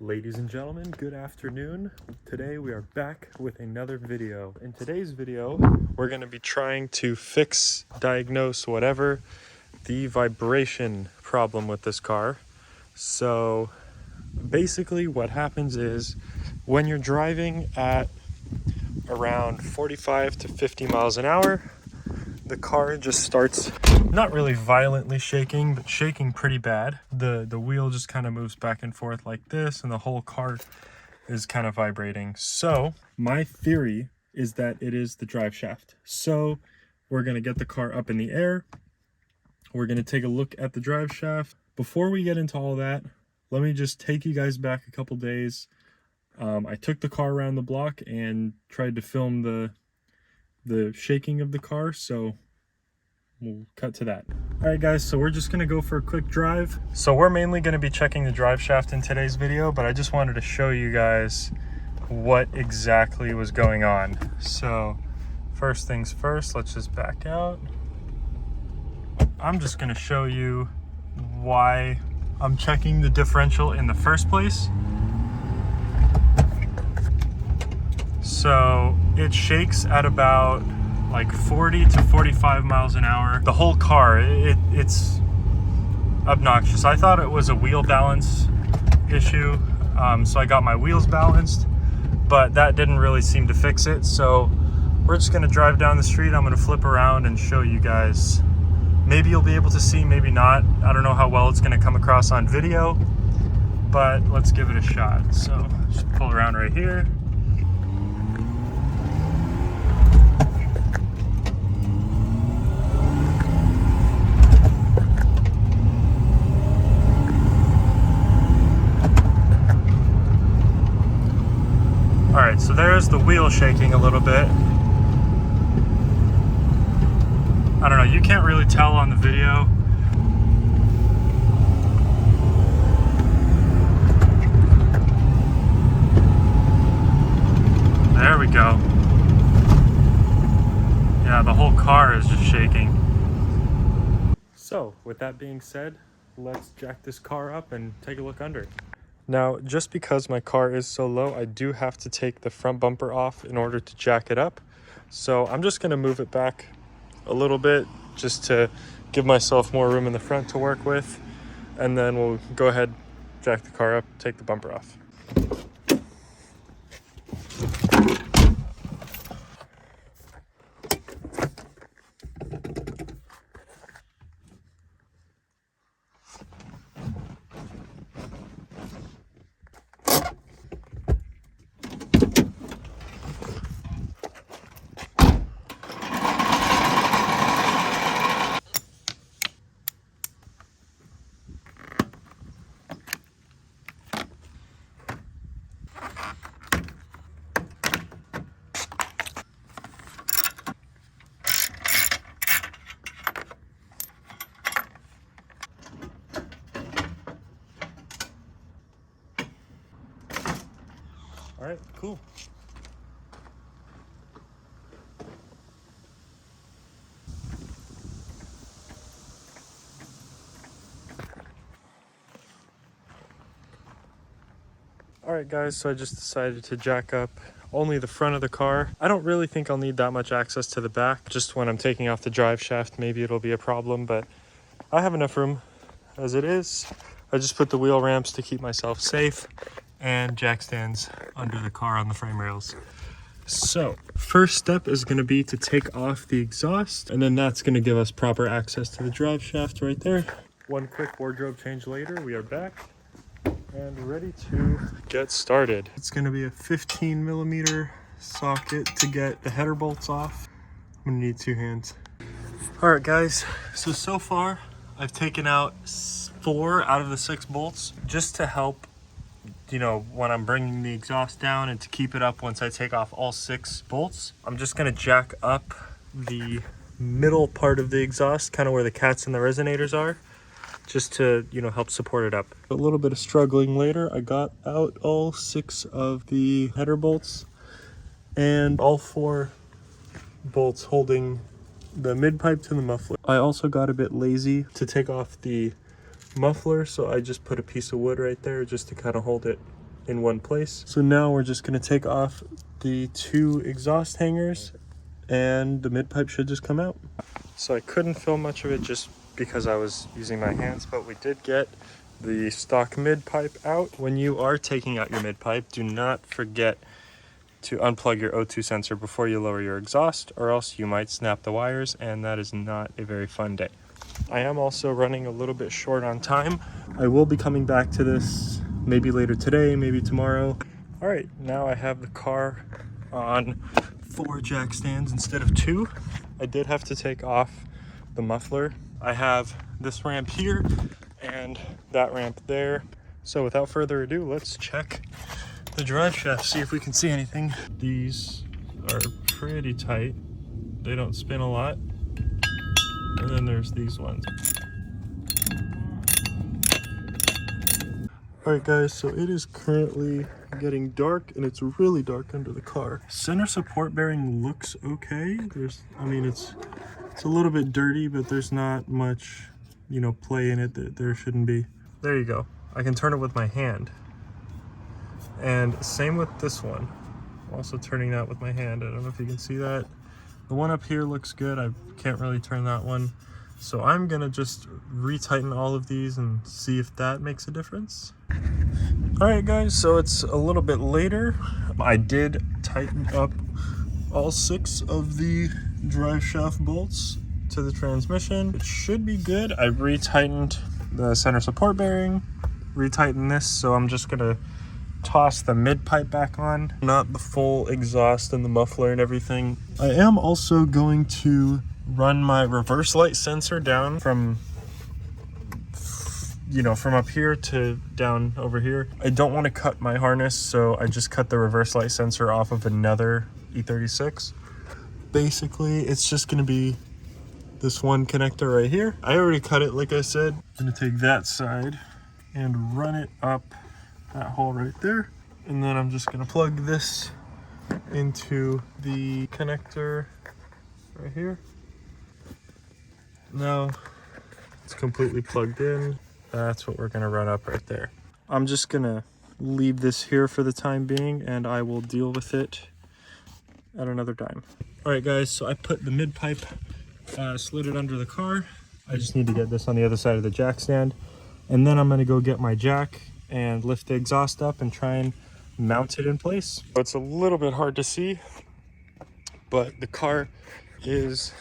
Ladies and gentlemen, good afternoon. Today we are back with another video. In today's video, we're going to be trying to diagnose whatever the vibration problem with this car. So basically what happens is when you're driving at around 45 to 50 miles an hour, the car just starts not really violently shaking, but shaking pretty bad. The wheel just kind of moves back and forth like this, and the whole car is kind of vibrating. So my theory is that it is the drive shaft. So we're going to get the car up in the air. We're going to take a look at the drive shaft. Before we get into all that, let me just take you guys back a couple days. I took the car around the block and tried to film the shaking of the car, so we'll cut to that. All right guys, so we're just gonna go for a quick drive. So we're mainly gonna be checking the drive shaft in today's video, but I just wanted to show you guys what exactly was going on. So first things first, let's just back out. I'm just gonna show you why I'm checking the differential in the first place. So it shakes at about like 40 to 45 miles an hour. The whole car, it's obnoxious. I thought it was a wheel balance issue, so I got my wheels balanced, but that didn't really seem to fix it. So we're just gonna drive down the street. I'm gonna flip around and show you guys. Maybe you'll be able to see, maybe not. I don't know how well it's gonna come across on video, but let's give it a shot. So just pull around right here. All right, so there's the wheel shaking a little bit. I don't know, you can't really tell on the video. There we go. Yeah, the whole car is just shaking. So, with that being said, let's jack this car up and take a look under it. Now, just because my car is so low, I do have to take the front bumper off in order to jack it up. So I'm just gonna move it back a little bit just to give myself more room in the front to work with. And then we'll go ahead, jack the car up, take the bumper off. All right, cool. All right guys, so I just decided to jack up only the front of the car. I don't really think I'll need that much access to the back. Just when I'm taking off the drive shaft, maybe it'll be a problem, but I have enough room as it is. I just put the wheel ramps to keep myself safe and jack stands under the car on the frame rails. So first step is going to be to take off the exhaust, and then that's going to give us proper access to the drive shaft right there. One quick wardrobe change later, we are back and ready to get started. It's going to be a 15 millimeter socket to get the header bolts off. I'm going to need 2 hands. All right guys, so far I've taken out 4 out of the 6 bolts just to help, you know, when I'm bringing the exhaust down and to keep it up once I take off all 6 bolts. I'm just gonna jack up the middle part of the exhaust, kind of where the cats and the resonators are, just to, you know, help support it up. A little bit of struggling later, I got out all 6 of the header bolts and all 4 bolts holding the mid pipe to the muffler. I also got a bit lazy to take off the muffler, so I just put a piece of wood right there just to kind of hold it in one place. So now we're just gonna take off the 2 exhaust hangers and the mid pipe should just come out. So I couldn't film much of it just because I was using my hands, but we did get the stock mid pipe out. When you are taking out your mid pipe, do not forget to unplug your O2 sensor before you lower your exhaust, or else you might snap the wires, and that is not a very fun day. I am also running a little bit short on time. I will be coming back to this maybe later today, maybe tomorrow. All right, now I have the car on 4 jack stands instead of 2. I did have to take off the muffler. I have this ramp here and that ramp there. So without further ado, let's check the drive shaft, see if we can see anything. These are pretty tight. They don't spin a lot. And then there's these ones. All right guys, so it is currently getting dark and it's really dark under the car. Center support bearing looks okay. It's a little bit dirty, but there's not much, play in it that there shouldn't be. There you go. I can turn it with my hand. And same with this one. I'm also turning that with my hand. I don't know if you can see that. The one up here looks good. I can't really turn that one. So I'm gonna just retighten all of these and see if that makes a difference. All right guys, so it's a little bit later. I did tighten up all 6 of the drive shaft bolts to the transmission. It should be good. I retightened the center support bearing, retightened this, so I'm just gonna toss the mid pipe back on, not the full exhaust and the muffler and everything. I am also going to run my reverse light sensor down from up here to down over here. I don't want to cut my harness, so I just cut the reverse light sensor off of another E36. Basically, it's just going to be this one connector right here. I already cut it, like I said. I'm going to take that side and run it up that hole right there, and then I'm just going to plug this into the connector right here. Now it's completely plugged in. That's what we're going to run up right there. I'm just going to leave this here for the time being, and I will deal with it at another time. All right guys, so I put the mid pipe, slid it under the car. I just need to get this on the other side of the jack stand, and then I'm going to go get my jack and lift the exhaust up and try and mount it in place. It's a little bit hard to see, but the car is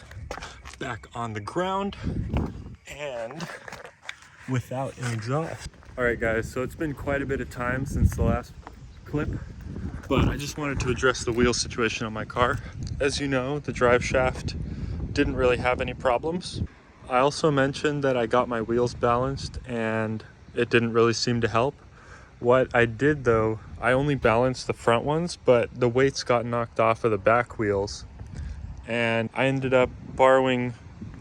back on the ground and without an exhaust. All right guys, so it's been quite a bit of time since the last clip, but I just wanted to address the wheel situation on my car. As you know, the drive shaft didn't really have any problems. I also mentioned that I got my wheels balanced and it didn't really seem to help. What I did though, I only balanced the front ones, but the weights got knocked off of the back wheels. And I ended up borrowing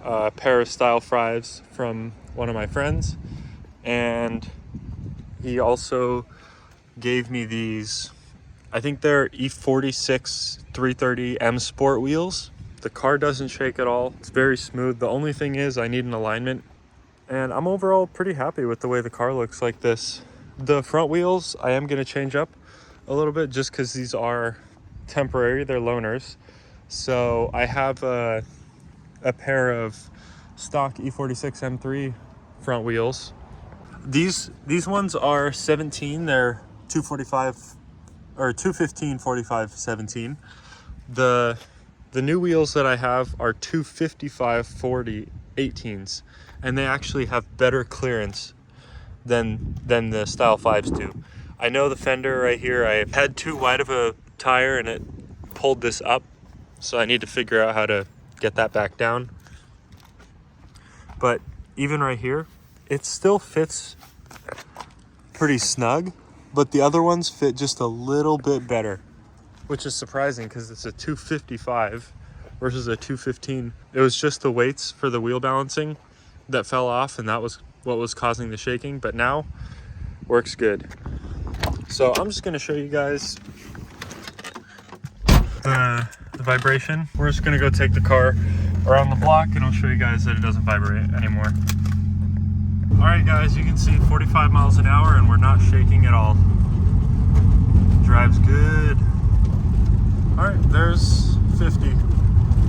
a pair of Style 5s from one of my friends. And he also gave me these, I think they're E36 330 M Sport wheels. The car doesn't shake at all. It's very smooth. The only thing is I need an alignment. And I'm overall pretty happy with the way the car looks like this. The front wheels, I am gonna change up a little bit just because these are temporary, they're loaners. So I have a pair of stock E36 M3 front wheels. These ones are 17, they're 245 or 215 45 17. The new wheels that I have are 255 40 18s, and they actually have better clearance than the Style 5s do. I know the fender right here, I had too wide of a tire and it pulled this up, so I need to figure out how to get that back down. But even right here, it still fits pretty snug, but the other ones fit just a little bit better, which is surprising because it's a 255 versus a 215. It was just the weights for the wheel balancing that fell off, and that was what was causing the shaking, but now works good. So I'm just gonna show you guys the vibration. We're just gonna go take the car around the block and I'll show you guys that it doesn't vibrate anymore. All right guys, you can see 45 miles an hour and we're not shaking at all.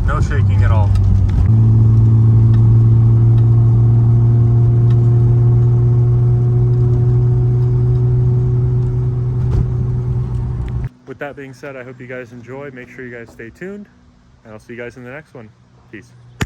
No shaking at all. With that being said, I hope you guys enjoy. Make sure you guys stay tuned, and I'll see you guys in the next one. Peace.